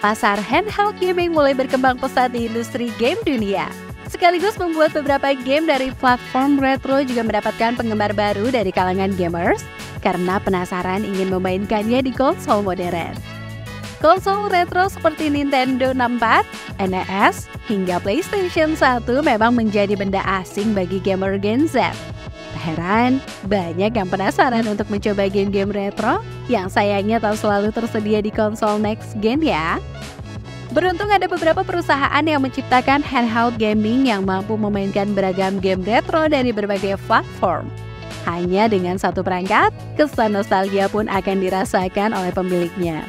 pasar handheld gaming mulai berkembang pesat di industri game dunia. Sekaligus membuat beberapa game dari platform retro juga mendapatkan penggemar baru dari kalangan gamers karena penasaran ingin memainkannya di konsol modern. Konsol retro seperti Nintendo 64, NES, hingga PlayStation 1 memang menjadi benda asing bagi gamer Gen Z. Tak heran, banyak yang penasaran untuk mencoba game-game retro yang sayangnya tak selalu tersedia di konsol next gen ya. Beruntung ada beberapa perusahaan yang menciptakan handheld gaming yang mampu memainkan beragam game retro dari berbagai platform. Hanya dengan satu perangkat, kesan nostalgia pun akan dirasakan oleh pemiliknya.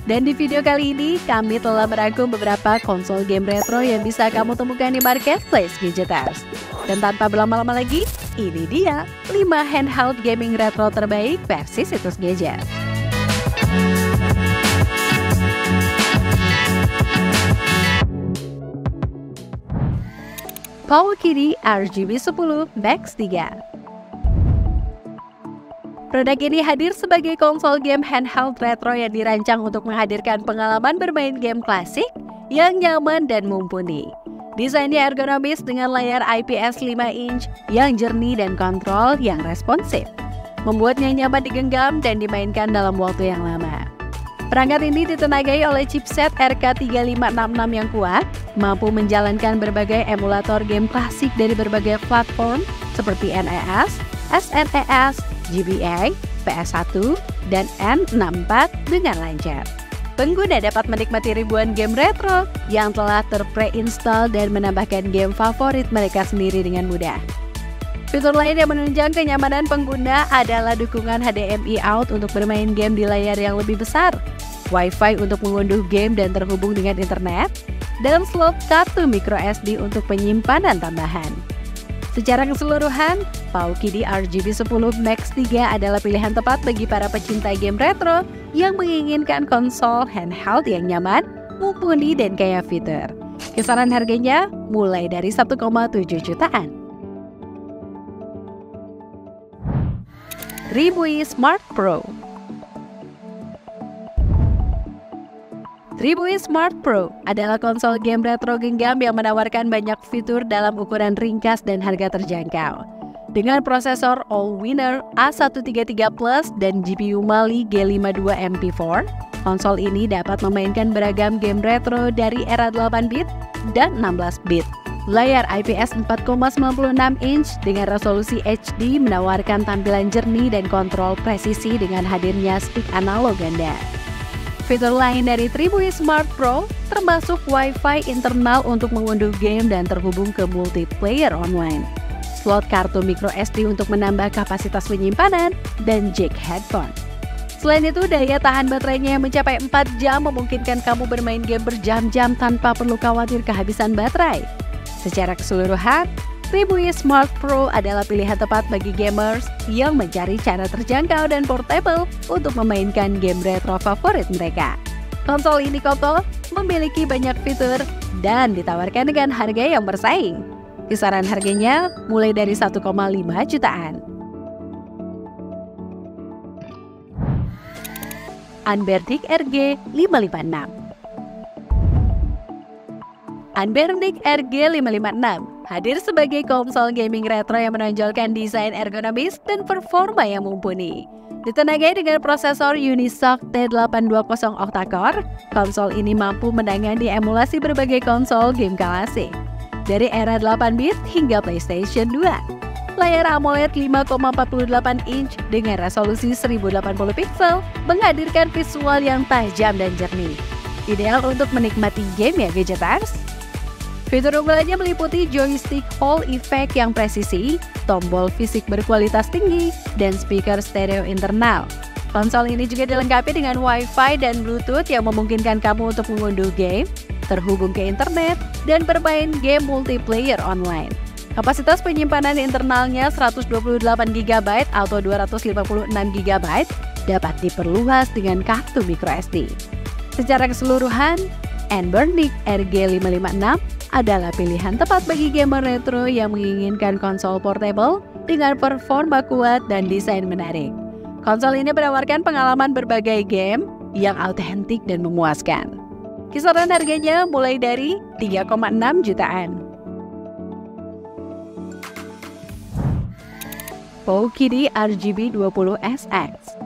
Dan di video kali ini, kami telah merangkum beberapa konsol game retro yang bisa kamu temukan di marketplace Gadgeters. Dan tanpa berlama-lama lagi, ini dia 5 handheld gaming retro terbaik versi situs gadget. Powkiddy RGB10 Max 3. Produk ini hadir sebagai konsol game handheld retro yang dirancang untuk menghadirkan pengalaman bermain game klasik yang nyaman dan mumpuni. Desainnya ergonomis dengan layar IPS 5 inch yang jernih dan kontrol yang responsif, membuatnya nyaman digenggam dan dimainkan dalam waktu yang lama. Perangkat ini ditenagai oleh chipset RK3566 yang kuat, mampu menjalankan berbagai emulator game klasik dari berbagai platform seperti NES, SNES, GBA, PS1, dan N64 dengan lancar. Pengguna dapat menikmati ribuan game retro yang telah terpre-install dan menambahkan game favorit mereka sendiri dengan mudah. Fitur lain yang menunjang kenyamanan pengguna adalah dukungan HDMI out untuk bermain game di layar yang lebih besar, Wi-Fi untuk mengunduh game dan terhubung dengan internet, dan slot kartu microSD untuk penyimpanan tambahan. Secara keseluruhan, Powkiddy RGB10 Max 3 adalah pilihan tepat bagi para pecinta game retro yang menginginkan konsol handheld yang nyaman, mumpuni, dan kaya fitur. Kisaran harganya mulai dari 1,7 jutaan. Tribui Smart Pro. Tribui Smart Pro adalah konsol game retro genggam yang menawarkan banyak fitur dalam ukuran ringkas dan harga terjangkau. Dengan prosesor Allwinner A133 Plus dan GPU Mali G52 MP4, konsol ini dapat memainkan beragam game retro dari era 8-bit dan 16-bit. Layar IPS 4,96 inch dengan resolusi HD menawarkan tampilan jernih dan kontrol presisi dengan hadirnya stick analog ganda. Fitur lain dari Tribui Smart Pro termasuk Wi-Fi internal untuk mengunduh game dan terhubung ke multiplayer online, slot kartu microSD untuk menambah kapasitas penyimpanan, dan jack headphone. Selain itu, daya tahan baterainya yang mencapai 4 jam memungkinkan kamu bermain game berjam-jam tanpa perlu khawatir kehabisan baterai. Secara keseluruhan, Tribui Smart Pro adalah pilihan tepat bagi gamers yang mencari cara terjangkau dan portable untuk memainkan game retro favorit mereka. Konsol ini kokoh, memiliki banyak fitur, dan ditawarkan dengan harga yang bersaing. Kisaran harganya mulai dari 1,5 jutaan. Anbernic RG 556. Anbernic RG 556 hadir sebagai konsol gaming retro yang menonjolkan desain ergonomis dan performa yang mumpuni. Ditenagai dengan prosesor Unisoc T820 octa-core, konsol ini mampu menangani emulasi berbagai konsol game klasik, dari era 8-bit hingga PlayStation 2. Layar AMOLED 5,48 inch dengan resolusi 1080 pixel menghadirkan visual yang tajam dan jernih. Ideal untuk menikmati game ya Gadgeters. Fitur unggulannya meliputi joystick Hall effect yang presisi, tombol fisik berkualitas tinggi, dan speaker stereo internal. Konsol ini juga dilengkapi dengan Wi-Fi dan Bluetooth yang memungkinkan kamu untuk mengunduh game, terhubung ke internet, dan bermain game multiplayer online. Kapasitas penyimpanan internalnya 128GB atau 256GB dapat diperluas dengan kartu microSD. Secara keseluruhan, Anbernic RG 556 adalah pilihan tepat bagi gamer retro yang menginginkan konsol portable dengan performa kuat dan desain menarik. Konsol ini menawarkan pengalaman berbagai game yang autentik dan memuaskan. Kisaran harganya mulai dari 3,6 jutaan. PowKiddy RGB 20 SX.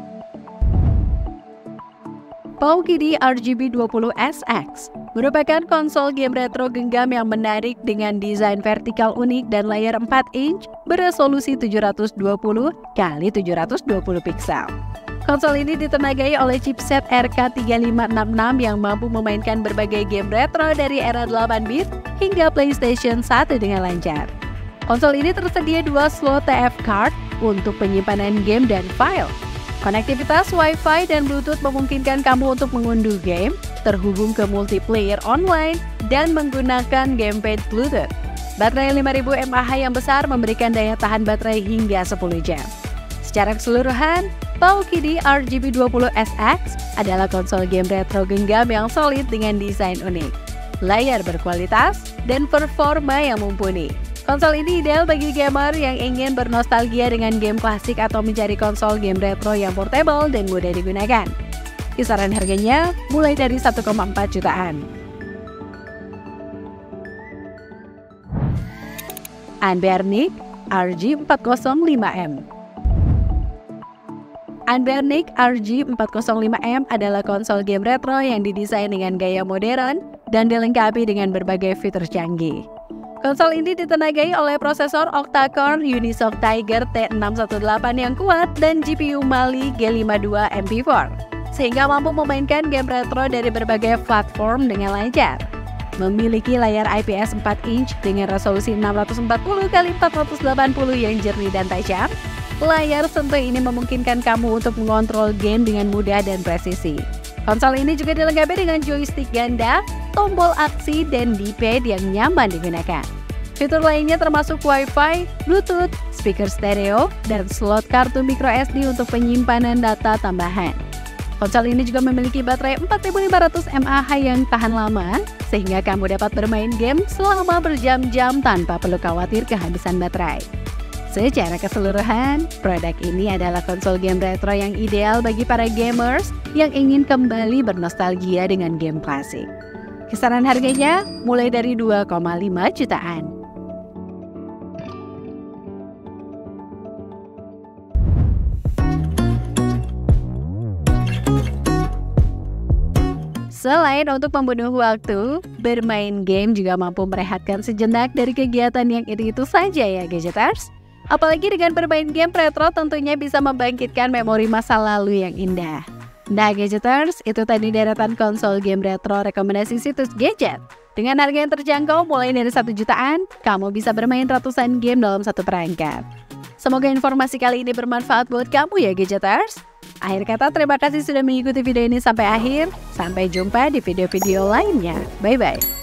PowKiddy RGB 20 SX merupakan konsol game retro genggam yang menarik dengan desain vertikal unik dan layar 4 inch beresolusi 720 x 720 pixel. Konsol ini ditenagai oleh chipset RK3566 yang mampu memainkan berbagai game retro dari era 8-bit hingga PlayStation 1 dengan lancar. Konsol ini tersedia 2 slot TF card untuk penyimpanan game dan file. Konektivitas Wi-Fi dan Bluetooth memungkinkan kamu untuk mengunduh game, terhubung ke multiplayer online, dan menggunakan gamepad Bluetooth. Baterai 5000 mAh yang besar memberikan daya tahan baterai hingga 10 jam. Secara keseluruhan, PowKiddy RGB 20 SX adalah konsol game retro genggam yang solid dengan desain unik, layar berkualitas, dan performa yang mumpuni. Konsol ini ideal bagi gamer yang ingin bernostalgia dengan game klasik atau mencari konsol game retro yang portable dan mudah digunakan. Kisaran harganya mulai dari 1,4 jutaan. Anbernic RG405M. Anbernic RG405M adalah konsol game retro yang didesain dengan gaya modern dan dilengkapi dengan berbagai fitur canggih. Konsol ini ditenagai oleh prosesor octa-core Unisoc Tiger T618 yang kuat dan GPU Mali G52 MP4, sehingga mampu memainkan game retro dari berbagai platform dengan lancar. Memiliki layar IPS 4 inch dengan resolusi 640 x 480 yang jernih dan tajam, layar sentuh ini memungkinkan kamu untuk mengontrol game dengan mudah dan presisi. Konsol ini juga dilengkapi dengan joystick ganda, tombol aksi, dan D-pad yang nyaman digunakan. Fitur lainnya termasuk Wi-Fi, Bluetooth, speaker stereo, dan slot kartu microSD untuk penyimpanan data tambahan. Konsol ini juga memiliki baterai 4500 mAh yang tahan lama, sehingga kamu dapat bermain game selama berjam-jam tanpa perlu khawatir kehabisan baterai. Secara keseluruhan, produk ini adalah konsol game retro yang ideal bagi para gamers yang ingin kembali bernostalgia dengan game klasik. Kisaran harganya mulai dari 2,5 jutaan. Selain untuk membunuh waktu, bermain game juga mampu merehatkan sejenak dari kegiatan yang itu-itu saja ya Gadgeters. Apalagi dengan bermain game retro tentunya bisa membangkitkan memori masa lalu yang indah. Nah Gadgeters, itu tadi deretan konsol game retro rekomendasi situs Gadget. Dengan harga yang terjangkau mulai dari 1 jutaan, kamu bisa bermain ratusan game dalam satu perangkat. Semoga informasi kali ini bermanfaat buat kamu ya Gadgeters. Akhir kata, terima kasih sudah mengikuti video ini sampai akhir. Sampai jumpa di video-video lainnya. Bye-bye.